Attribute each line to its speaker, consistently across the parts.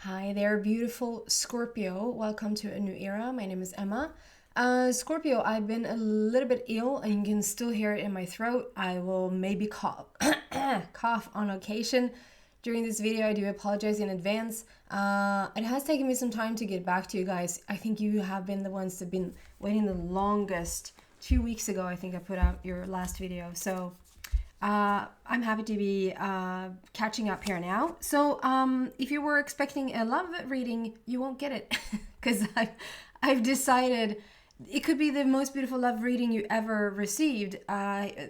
Speaker 1: Hi there, beautiful Scorpio. Welcome to a new era. My name is Emma. Scorpio, I've been a little bit ill and you can still hear it in my throat. I will maybe cough, cough on occasion during this video. I do apologize in advance. It has taken me some time to get back to you guys. I think you have been the ones that have been waiting the longest. 2 weeks ago, I think I put out your last video. So I'm happy to be catching up here now. So if you were expecting a love reading, you won't get it because I've decided it could be the most beautiful love reading you ever received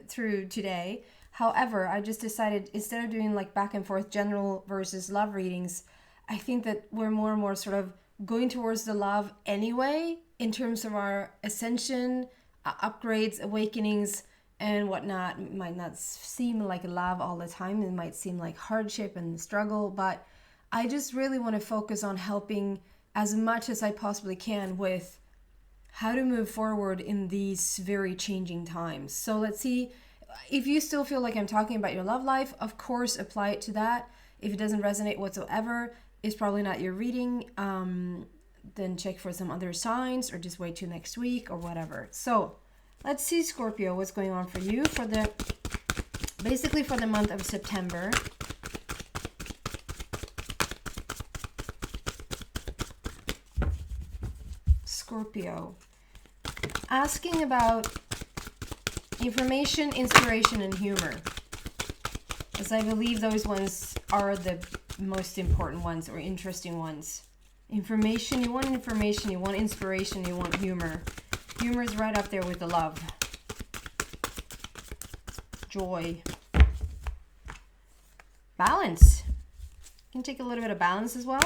Speaker 1: through today. However, I just decided instead of doing like back and forth general versus love readings, I think that we're more and more sort of going towards the love anyway in terms of our ascension, upgrades, awakenings, and whatnot. It might not seem like love all the time. It might seem like hardship and struggle, but I just really want to focus on helping as much as I possibly can with how to move forward in these very changing times. So let's see if you still feel like I'm talking about your love life. Of course, apply it to that. If it doesn't resonate whatsoever, it's probably not your reading. Then check for some other signs or just wait till next week or whatever. So let's see, Scorpio, what's going on for you for basically for the month of September. Scorpio, asking about information, inspiration, and humor, as I believe those ones are the most important ones or interesting ones. Information, you want inspiration, you want humor. Humor is right up there with the love. Joy. Balance. You can take a little bit of balance as well.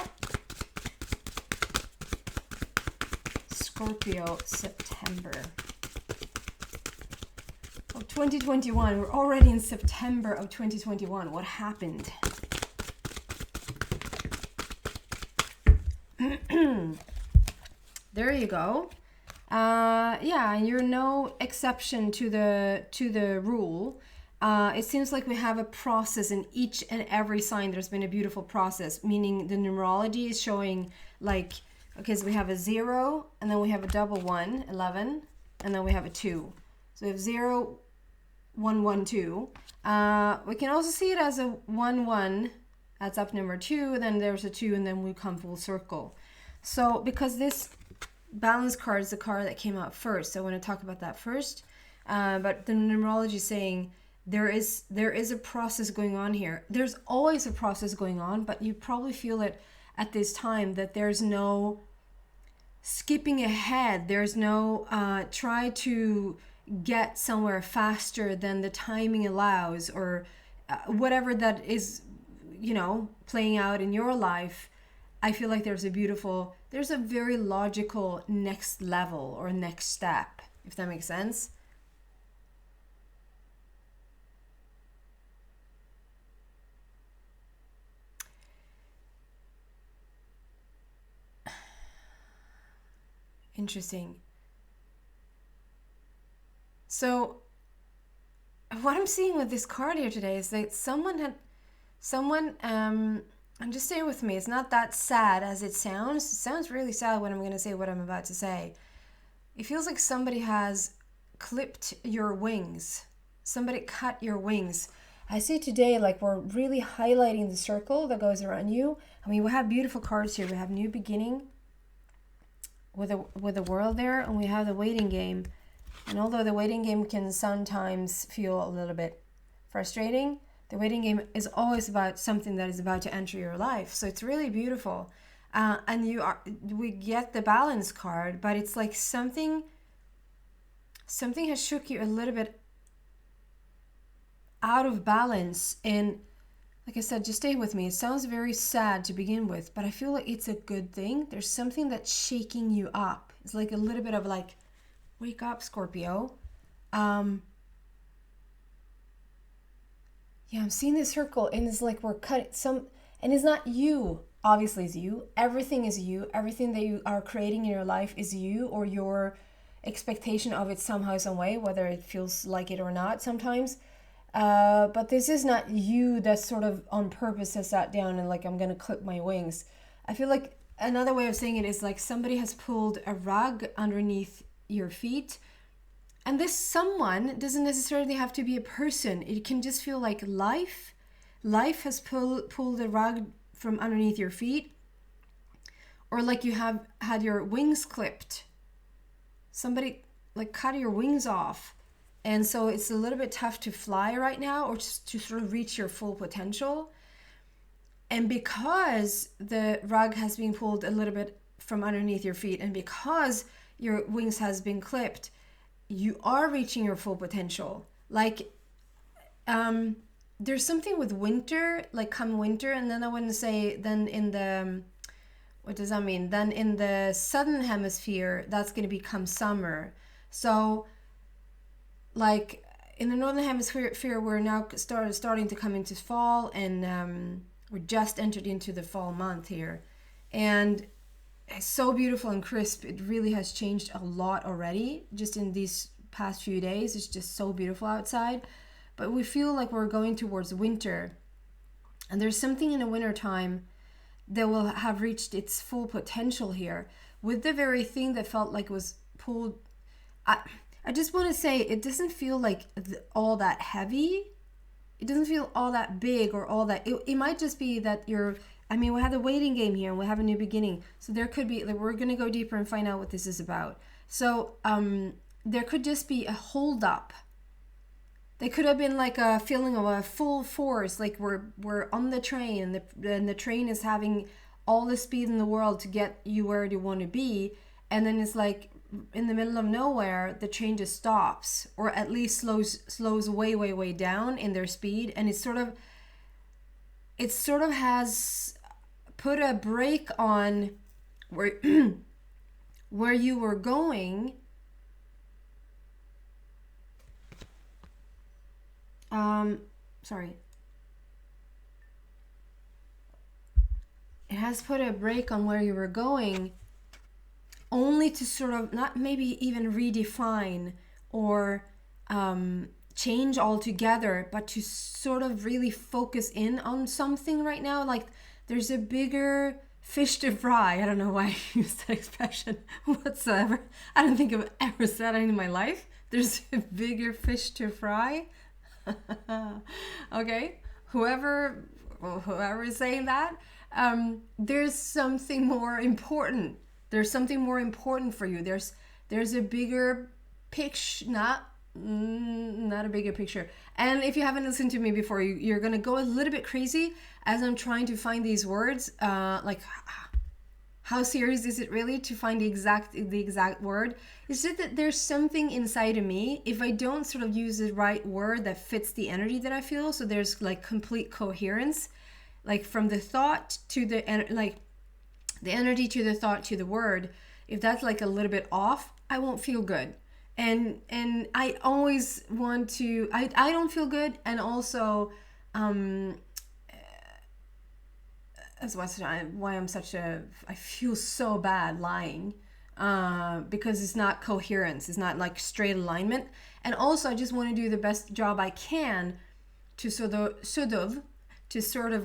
Speaker 1: Scorpio, September of 2021. We're already in September of 2021. What happened? There you go. Yeah, and you're no exception to the rule. It seems like we have a process in each and every sign. There's been a beautiful process, meaning the numerology is showing like, okay, so we have a 0, and then we have a double 1, 11, and then we have a 2. So we have 0, 1, 1, 2. We can also see it as a 1, 1. That's up number 2, then there's a 2, and then we come full circle. So because this balance card is the card that came out first, so I want to talk about that first. But the numerology is saying there is a process going on here. There's always a process going on, but you probably feel it at this time that there's no skipping ahead. There's no try to get somewhere faster than the timing allows, or whatever that is, playing out in your life. I feel like there's a very logical next level or next step, if that makes sense. Interesting. So what I'm seeing with this card here today is that and just stay with me. It's not that sad as it sounds. It sounds really sad when I'm going to say what I'm about to say. It feels like somebody has clipped your wings. Somebody cut your wings. I see today like we're really highlighting the circle that goes around you. I mean, we have beautiful cards here. We have new beginning with the world there, and we have the waiting game. And although the waiting game can sometimes feel a little bit frustrating, the waiting game is always about something that is about to enter your life. So it's really beautiful. And we get the balance card, but it's like something has shook you a little bit out of balance. And like I said, just stay with me. It sounds very sad to begin with, but I feel like it's a good thing. There's something that's shaking you up. It's like a little bit of like, wake up, Scorpio. Yeah, I'm seeing this circle, and it's like we're cutting and it's not you. Obviously, it's you. Everything is you. Everything that you are creating in your life is you, or your expectation of it somehow, some way, whether it feels like it or not sometimes. But this is not you that sort of on purpose has sat down and like, I'm going to clip my wings. I feel like another way of saying it is like somebody has pulled a rug underneath your feet. And this someone doesn't necessarily have to be a person. It can just feel like life. Life has pulled a rug from underneath your feet. Or like you have had your wings clipped. Somebody like cut your wings off. And so it's a little bit tough to fly right now or just to sort of reach your full potential. And because the rug has been pulled a little bit from underneath your feet and because your wings has been clipped, you are reaching your full potential. Like, there's something with winter, like come winter, and then I wouldn't say then in the, what does that mean? Then in the southern hemisphere, that's going to become summer. So like in the northern hemisphere, we're now starting to come into fall, and we're just entered into the fall month here. And it's so beautiful and crisp. It really has changed a lot already just in these past few days. It's just so beautiful outside. But we feel like we're going towards winter. And there's something in the winter time that will have reached its full potential here with the very thing that felt like it was pulled. I just want to say it doesn't feel like all that heavy. It doesn't feel all that big or all that. It might just be that we have the waiting game here and we have a new beginning. So there could be, like, we're going to go deeper and find out what this is about. So there could just be a hold up. There could have been like a feeling of a full force, like we're on the train and the train is having all the speed in the world to get you where you want to be. And then it's like in the middle of nowhere, the train just stops, or at least slows way down in their speed. And it sort of has put a brake on where where you were going. It has put a brake on where you were going, only to sort of not maybe even redefine or change altogether, but to sort of really focus in on something right now. Like there's a bigger fish to fry. I don't know why I use that expression whatsoever. I don't think I've ever said it in my life. There's a bigger fish to fry. Okay, whoever is saying that, there's something more important. There's something more important for you. There's a bigger picture, not a bigger picture. And if you haven't listened to me before, you're gonna go a little bit crazy as I'm trying to find these words. Like, how serious is it really to find the exact word? It's just that there's something inside of me, if I don't sort of use the right word that fits the energy that I feel. So there's like complete coherence, like from the thought to the energy to the thought to the word. If that's like a little bit off, I won't feel good. And I always want to, I don't feel good. And also, that's why I feel so bad lying, because it's not coherence. It's not like straight alignment. And also I just want to do the best job I can to sort of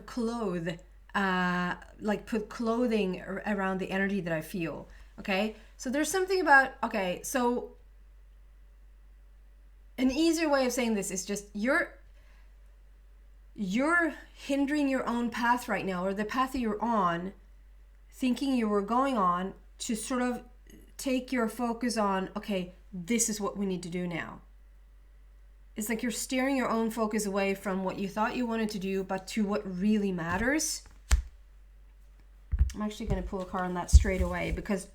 Speaker 1: clothe, like put clothing around the energy that I feel. Okay. So there's something about, okay, so an easier way of saying this is just you're hindering your own path right now, or the path that you're on, thinking you were going on, to sort of take your focus on, okay, this is what we need to do now. It's like you're steering your own focus away from what you thought you wanted to do, but to what really matters. I'm actually going to pull a card on that straight away because,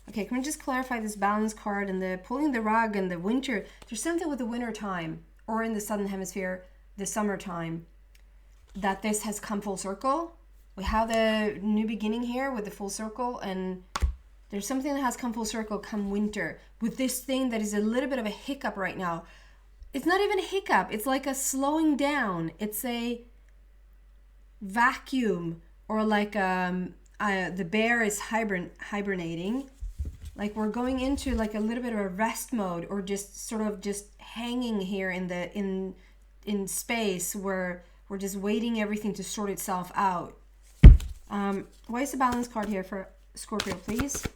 Speaker 1: okay, can we just clarify this balance card and the pulling the rug and the winter? There's something with the winter time, or in the southern hemisphere, the summertime, that this has come full circle. We have the new beginning here with the full circle, and there's something that has come full circle come winter with this thing that is a little bit of a hiccup right now. It's not even a hiccup. It's like a slowing down. It's a vacuum, or like the bear is hibernating. Like we're going into like a little bit of a rest mode, or just sort of just hanging here in space where we're just waiting everything to sort itself out. Why is the balance card here for Scorpio, please?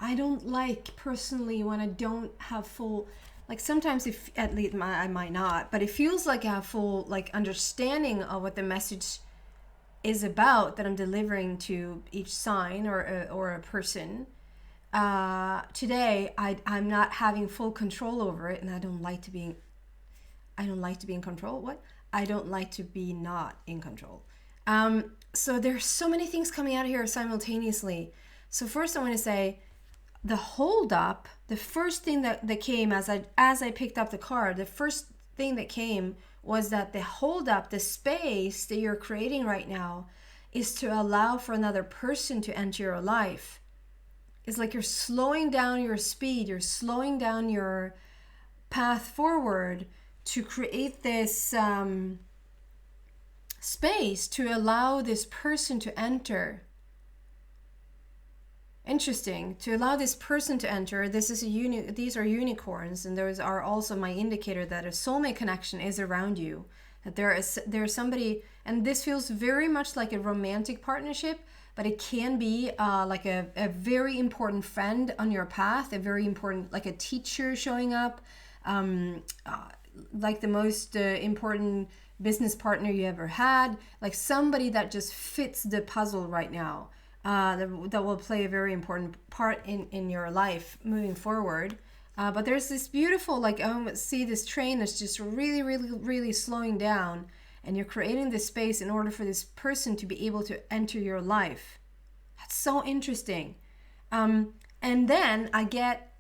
Speaker 1: I don't like personally when I don't have full, like sometimes if at least I might not, but it feels like I have full like understanding of what the message is about that I'm delivering to each sign or a person. Today I'm not having full control over it, and I don't like to be in control. What? I don't like to be not in control. So there's so many things coming out of here simultaneously. So first I want to say the hold up, the first thing that came as I picked up the card, the first thing that came was that the hold up, the space that you're creating right now is to allow for another person to enter your life. It's like you're slowing down your speed, you're slowing down your path forward to create this space to allow this person to enter. Interesting. To allow this person to enter, these are unicorns, and those are also my indicator that a soulmate connection is around you. That there's somebody, and this feels very much like a romantic partnership, but it can be like a very important friend on your path, a very important, like a teacher showing up, like the most important business partner you ever had, like somebody that just fits the puzzle right now. That will play a very important part in your life moving forward. But there's this beautiful, like, see this train that's just really, really, really slowing down, and you're creating this space in order for this person to be able to enter your life. That's so interesting. And then I get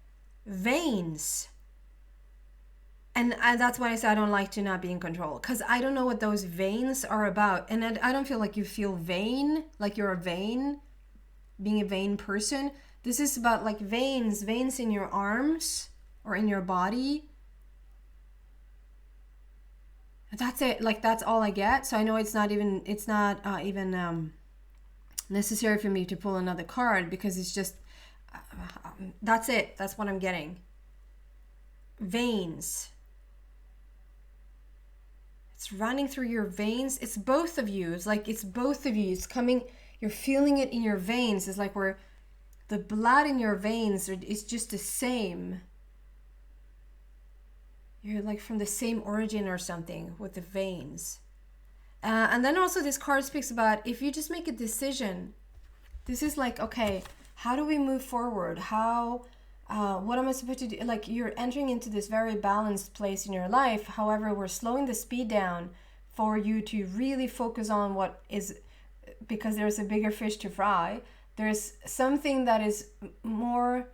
Speaker 1: veins. And that's why I said I don't like to not be in control, because I don't know what those veins are about. And I don't feel like you feel vain, like you're a vain, being a vain person. This is about like veins in your arms or in your body. That's it. Like that's all I get. So I know it's not even necessary for me to pull another card, because it's just that's it. That's what I'm getting. Veins. It's running through your veins. It's both of you. It's like it's both of you. It's coming. You're feeling it in your veins. It's like where the blood in your veins is just the same. You're like from the same origin or something with the veins. And then also this card speaks about if you just make a decision. This is like, okay, how do we move forward? What am I supposed to do? Like you're entering into this very balanced place in your life. However, we're slowing the speed down for you to really focus on what is, because there's a bigger fish to fry. There's something that is more,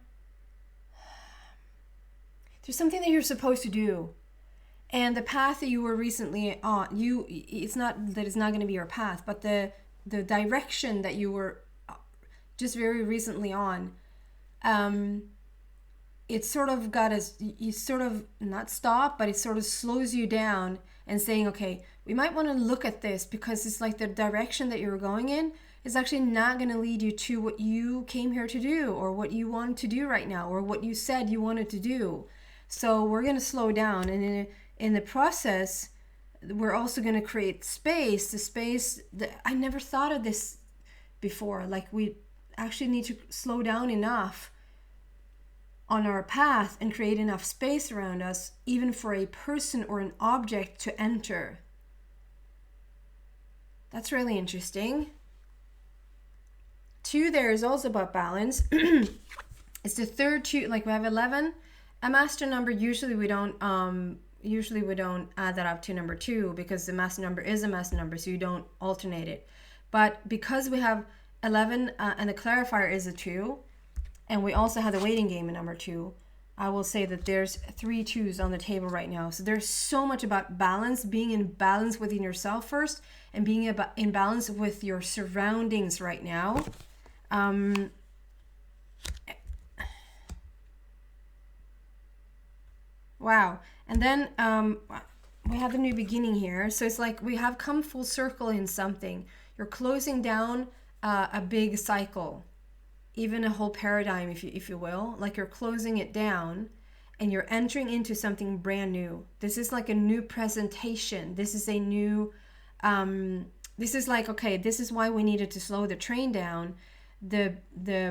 Speaker 1: there's something that you're supposed to do. And the path that you were recently on, it's not that it's not going to be your path, but the direction that you were just very recently on, it sort of got us, you sort of not stop, but it sort of slows you down and saying, okay, we might want to look at this, because it's like the direction that you're going in is actually not going to lead you to what you came here to do, or what you want to do right now, or what you said you wanted to do. So we're going to slow down, and in the process, we're also going to create space, the space that I never thought of this before. Like we actually need to slow down enough on our path and create enough space around us, even for a person or an object to enter. That's really interesting. 2 there is also about balance. It's the third 2, like we have 11. A master number, usually we don't add that up to number 2, because the master number is a master number, so you don't alternate it. But because we have 11 and the clarifier is a 2, and we also have the waiting game in number 2, I will say that there's 3 2s on the table right now. So there's so much about balance, being in balance within yourself first, and being in balance with your surroundings right now. Wow. And then we have a new beginning here. So it's like we have come full circle in something. You're closing down a big cycle, even a whole paradigm, if you will. Like you're closing it down and you're entering into something brand new. This is like a new presentation. This is a new, this is like, okay, this is why we needed to slow the train down. The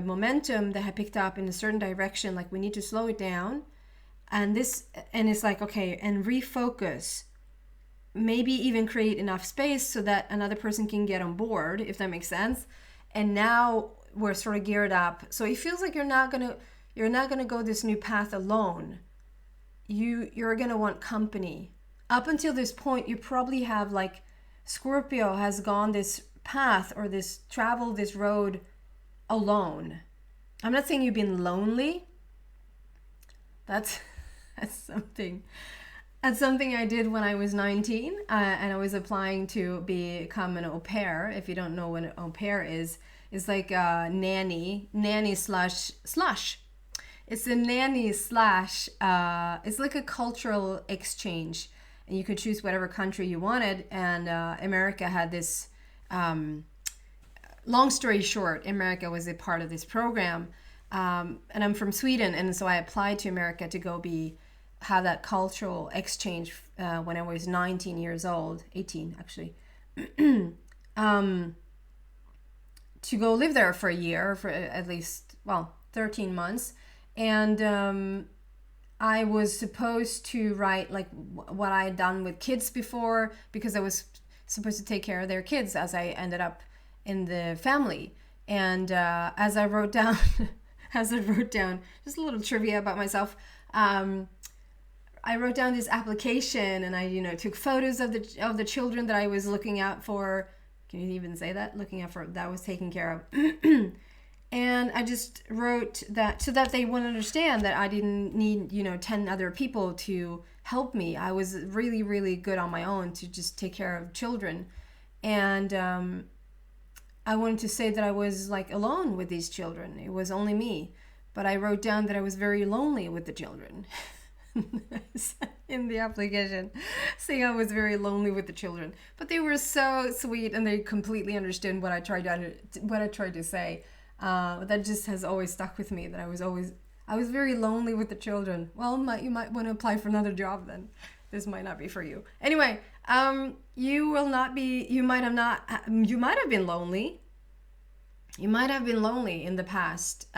Speaker 1: momentum that had picked up in a certain direction, like we need to slow it down. And it's like, okay, and refocus, maybe even create enough space so that another person can get on board, if that makes sense. And now we're sort of geared up. So it feels like you're not gonna go this new path alone. You're gonna want company. Up until this point, you probably have, like, Scorpio has gone this path or traveled this road alone. I'm not saying you've been lonely. That's something I did when I was 19, and I was applying to become an au pair. If you don't know what an au pair is, it's like a nanny slash. It's a nanny slash. It's like a cultural exchange, and you could choose whatever country you wanted. And America had this. Long story short, America was a part of this program, and I'm from Sweden, and so I applied to America to go have that cultural exchange when I was 19 years old, 18 actually, to go live there for a year, for at least, 13 months. And I was supposed to write like what I had done with kids before, because I was supposed to take care of their kids as I ended up in the family. And as I wrote down just a little trivia about myself, I wrote down this application, and I, took photos of the children that I was looking out for. Can you even say that? Looking out for, that I was taking care of. And I just wrote that so that they would understand that I didn't need, 10 other people to help me. I was really, really good on my own to just take care of children. And I wanted to say that I was like alone with these children. It was only me. But I wrote down that I was very lonely with the children. In the application, saying I was very lonely with the children, but they were so sweet and they completely understood what I tried to say. That just has always stuck with me, that I was very lonely with the children. Well, you might want to apply for another job then. This might not be for you. Anyway, you might have been lonely. You might have been lonely in the past,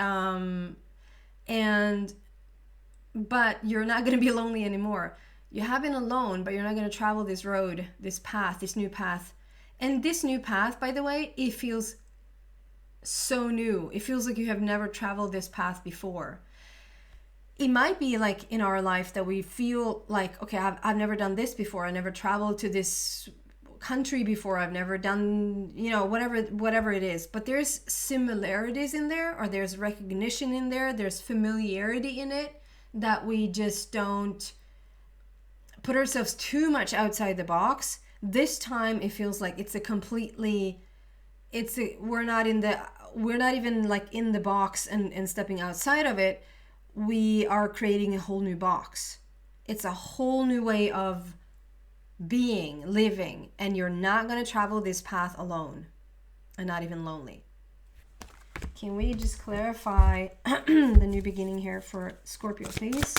Speaker 1: but you're not going to be lonely anymore. You have been alone, but you're not going to travel this road, this path, this new path. And this new path, by the way, it feels so new. It feels like you have never traveled this path before. It might be like in our life that we feel like, okay, I've never done this before. I never traveled to this country before. I've never done, whatever it is. But there's similarities in there, or there's recognition in there. There's familiarity in it, that we just don't put ourselves too much outside the box. This time it feels like we're not even like in the box and stepping outside of it. We are creating a whole new box. It's a whole new way of being, living, and you're not going to travel this path alone and not even lonely. Can we just clarify the new beginning here for Scorpio, please?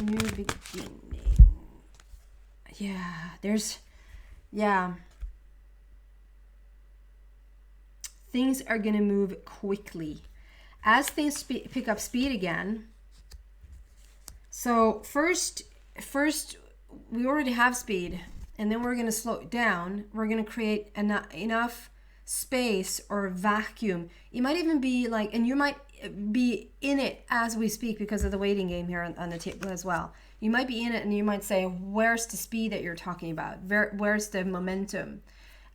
Speaker 1: New beginning. Things are going to move quickly. As things pick up speed again. So first we already have speed, and then we're going to slow it down. We're going to create enough space or vacuum. It might even be like, and you might be in it as we speak because of the waiting game here on the table as well. You might be in it and you might say, where's the speed that you're talking about? Where's the momentum?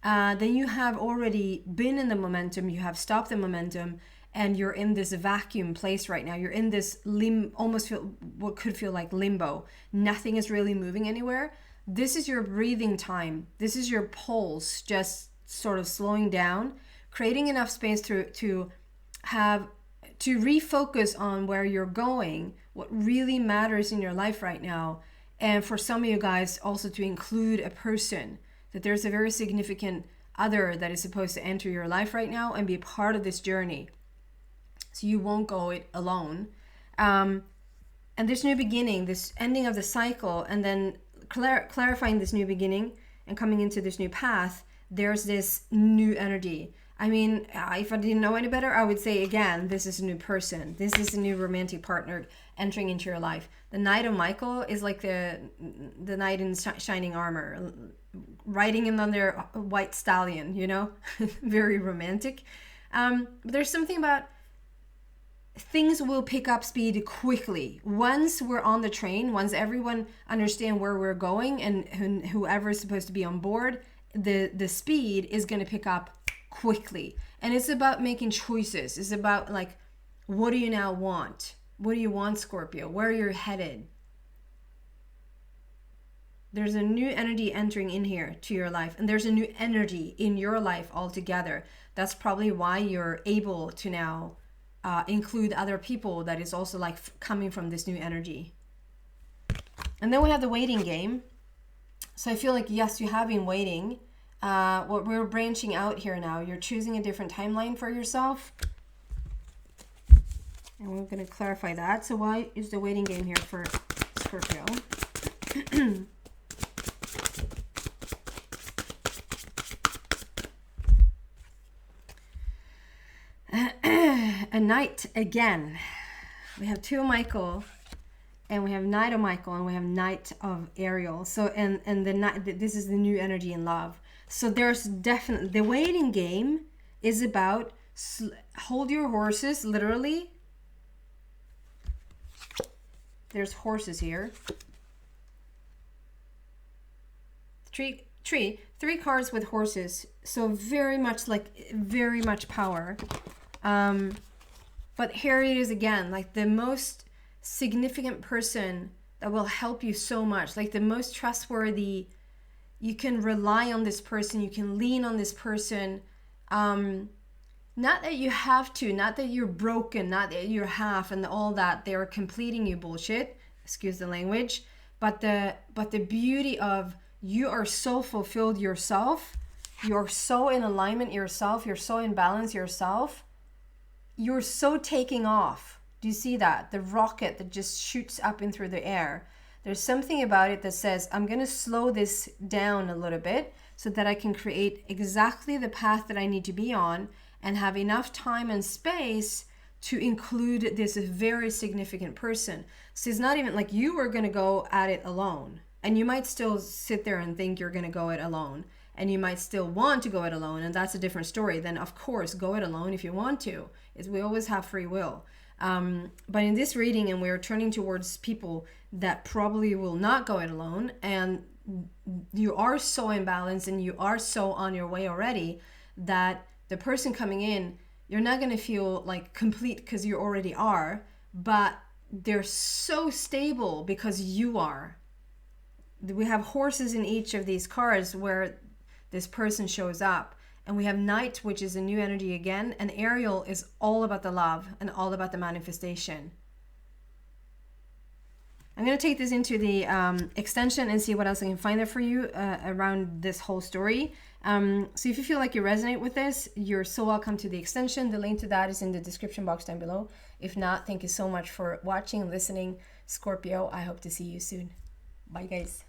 Speaker 1: Then you have already been in the momentum, you have stopped the momentum, and you're in this vacuum place right now. You're in this what could feel like limbo. Nothing is really moving anywhere. This is your breathing time. This is your pulse just sort of slowing down, creating enough space to refocus on where you're going, what really matters in your life right now. And for some of you guys also to include a person, that there's a very significant other that is supposed to enter your life right now and be a part of this journey. So you won't go it alone. And this new beginning, this ending of the cycle, and then clarifying this new beginning and coming into this new path, there's this new energy. I mean, if I didn't know any better, I would say again, this is a new person. This is a new romantic partner entering into your life. The Knight of Michael is like the knight in shining armor, riding in on their white stallion, you know, very romantic. But there's something about things will pick up speed quickly. Once we're on the train, once everyone understands where we're going and whoever is supposed to be on board, the speed is going to pick up quickly. And it's about making choices. It's about like, what do you now want? What do you want, Scorpio? Where you're headed? There's a new energy entering in here to your life, and there's a new energy in your life altogether. That's probably why you're able to now include other people that is also like coming from this new energy. And then we have the waiting game. So I feel like, yes, you have been waiting. What we're branching out here now, you're choosing a different timeline for yourself. And we're going to clarify that. So why is the waiting game here for Scorpio? A Knight again. We have 2 of Michael, and we have Knight of Michael, and we have Knight of Ariel. So and the Knight, this is the new energy in love. So there's definitely the waiting game is about hold your horses, literally. There's horses here. Three cards with horses. So very much power. But here it is again, like the most significant person that will help you so much, like the most trustworthy. You can rely on this person, you can lean on this person. Not that you have to, not that you're broken, not that you're half and all that they're completing you bullshit, excuse the language, but the beauty of you are so fulfilled yourself, you're so in alignment yourself, you're so in balance yourself. You're so taking off. Do you see that? The rocket that just shoots up and through the air. There's something about it that says, I'm going to slow this down a little bit so that I can create exactly the path that I need to be on and have enough time and space to include this very significant person. So it's not even like you were going to go at it alone. And you might still sit there and think you're going to go it alone. And you might still want to go it alone, and that's a different story. Then of course go it alone if you want to. We always have free will. But in this reading, and we're turning towards people that probably will not go it alone, and you are so in balance and you are so on your way already that the person coming in, you're not going to feel like complete because you already are, but they're so stable because you are. We have horses in each of these cards where this person shows up, and we have Knight, which is a new energy again, and Ariel is all about the love and all about the manifestation. I'm going to take this into the extension and see what else I can find there for you around this whole story. So if you feel like you resonate with this, you're so welcome to the extension. The link to that is in the description box down below. If not, thank you so much for watching and listening. Scorpio, I hope to see you soon. Bye guys.